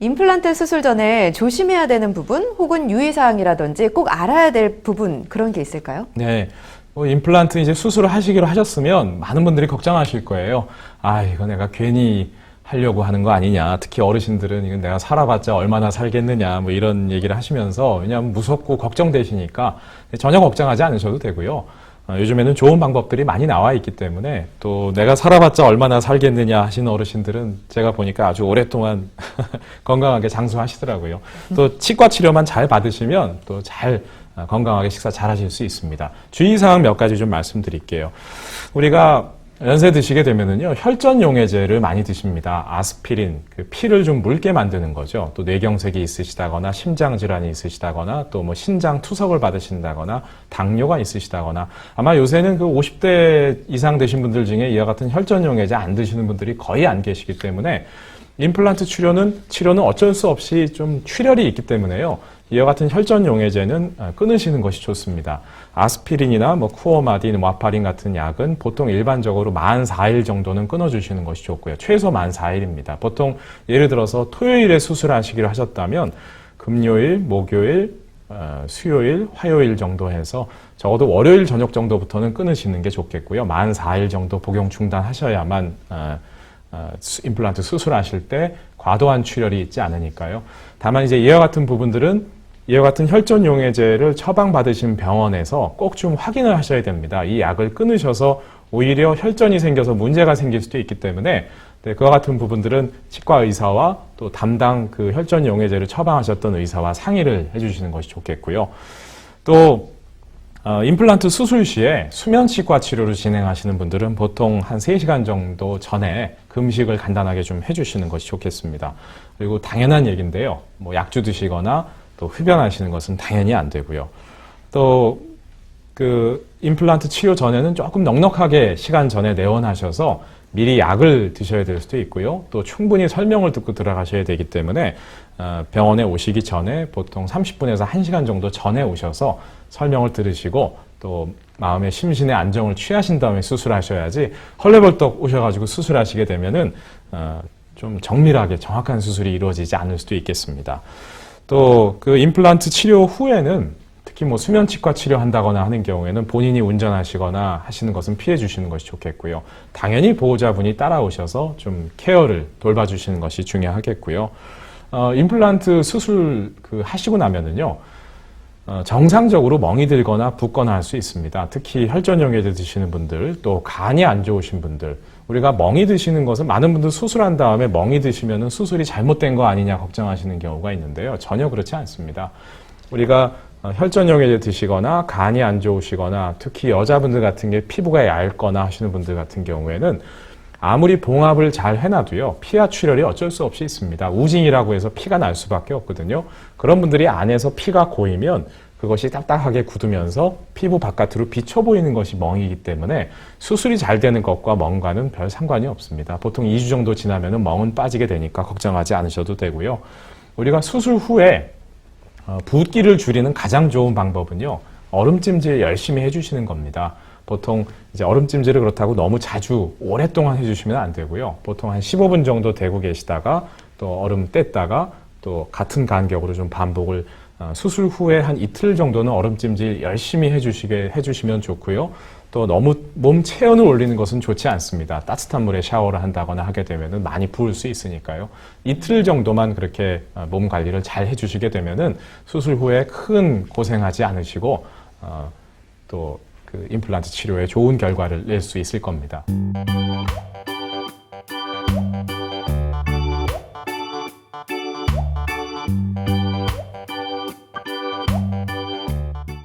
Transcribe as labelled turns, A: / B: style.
A: 임플란트 수술 전에 조심해야 되는 부분 혹은 유의사항이라든지 꼭 알아야 될 부분 그런 게 있을까요?
B: 네. 임플란트 이제 수술을 하시기로 하셨으면 많은 분들이 걱정하실 거예요. 아, 이거 내가 괜히 하려고 하는 거 아니냐. 특히 어르신들은 이건 내가 살아봤자 얼마나 살겠느냐. 뭐 이런 얘기를 하시면서 왜냐하면 무섭고 걱정되시니까 전혀 걱정하지 않으셔도 되고요. 요즘에는 좋은 방법들이 많이 나와 있기 때문에 또 내가 살아봤자 얼마나 살겠느냐 하시는 어르신들은 제가 보니까 아주 오랫동안 건강하게 장수하시더라고요. 또 치과 치료만 잘 받으시면 또 잘 건강하게 식사 잘 하실 수 있습니다. 주의사항 몇 가지 좀 말씀드릴게요. 우리가 연세 드시게 되면은요, 혈전용해제를 많이 드십니다. 아스피린, 그 피를 좀 묽게 만드는 거죠. 또 뇌경색이 있으시다거나, 심장질환이 있으시다거나, 또 뭐 신장 투석을 받으신다거나, 당뇨가 있으시다거나, 아마 요새는 그 50대 이상 되신 분들 중에 이와 같은 혈전용해제 안 드시는 분들이 거의 안 계시기 때문에, 임플란트 치료는 어쩔 수 없이 좀 출혈이 있기 때문에요. 이와 같은 혈전용해제는 끊으시는 것이 좋습니다. 아스피린이나 뭐 쿠어마딘, 와파린 같은 약은 보통 일반적으로 14일 정도는 끊어주시는 것이 좋고요. 최소 14일입니다. 보통 예를 들어서 토요일에 수술하시기로 하셨다면 금요일, 목요일, 수요일, 화요일 정도 해서 적어도 월요일 저녁 정도부터는 끊으시는 게 좋겠고요. 14일 정도 복용 중단하셔야만 임플란트 수술하실 때 과도한 출혈이 있지 않으니까요. 다만 이제 이와 같은 부분들은 이와 같은 혈전용해제를 처방받으신 병원에서 꼭 좀 확인을 하셔야 됩니다. 이 약을 끊으셔서 오히려 혈전이 생겨서 문제가 생길 수도 있기 때문에 그와 같은 부분들은 치과 의사와 또 담당 그 혈전용해제를 처방하셨던 의사와 상의를 해주시는 것이 좋겠고요. 또 임플란트 수술 시에 수면치과 치료를 진행하시는 분들은 보통 한 3시간 정도 전에 금식을 간단하게 좀 해주시는 것이 좋겠습니다. 그리고 당연한 얘기인데요. 뭐 약주 드시거나 또 흡연하시는 것은 당연히 안 되고요. 또 그 임플란트 치료 전에는 조금 넉넉하게 시간 전에 내원하셔서 미리 약을 드셔야 될 수도 있고요. 또 충분히 설명을 듣고 들어가셔야 되기 때문에 병원에 오시기 전에 보통 30분에서 1시간 정도 전에 오셔서 설명을 들으시고 또 마음의 심신의 안정을 취하신 다음에 수술하셔야지 헐레벌떡 오셔가지고 수술하시게 되면은 좀 정밀하게 정확한 수술이 이루어지지 않을 수도 있겠습니다. 또 그 임플란트 치료 후에는 특히 뭐 수면치과 치료한다거나 하는 경우에는 본인이 운전하시거나 하시는 것은 피해 주시는 것이 좋겠고요. 당연히 보호자분이 따라오셔서 좀 케어를 돌봐주시는 것이 중요하겠고요. 임플란트 수술 하시고 나면은요, 정상적으로 멍이 들거나 붓거나 할 수 있습니다. 특히 혈전용해제 드시는 분들, 또 간이 안 좋으신 분들, 우리가 멍이 드시는 것은 많은 분들 수술한 다음에 멍이 드시면은 수술이 잘못된 거 아니냐 걱정하시는 경우가 있는데요. 전혀 그렇지 않습니다. 우리가 혈전용해제 드시거나 간이 안 좋으시거나 특히 여자분들 같은 게 피부가 얇거나 하시는 분들 같은 경우에는 아무리 봉합을 잘 해놔도요, 피하 출혈이 어쩔 수 없이 있습니다. 우징이라고 해서 피가 날 수밖에 없거든요. 그런 분들이 안에서 피가 고이면 그것이 딱딱하게 굳으면서 피부 바깥으로 비쳐 보이는 것이 멍이기 때문에 수술이 잘 되는 것과 멍과는 별 상관이 없습니다. 보통 2주 정도 지나면 멍은 빠지게 되니까 걱정하지 않으셔도 되고요. 우리가 수술 후에 붓기를 줄이는 가장 좋은 방법은요, 얼음찜질 열심히 해주시는 겁니다. 보통 이제 얼음찜질을 그렇다고 너무 자주 오랫동안 해주시면 안 되고요. 보통 한 15분 정도 대고 계시다가 또 얼음 뗐다가 또 같은 간격으로 좀 반복을 수술 후에 한 이틀 정도는 얼음찜질 열심히 해주시면 좋고요. 또 너무 몸 체온을 올리는 것은 좋지 않습니다. 따뜻한 물에 샤워를 한다거나 하게 되면은 많이 부을 수 있으니까요. 이틀 정도만 그렇게 몸 관리를 잘 해주시게 되면은 수술 후에 큰 고생하지 않으시고 또 그 임플란트 치료에 좋은 결과를 낼 수 있을 겁니다.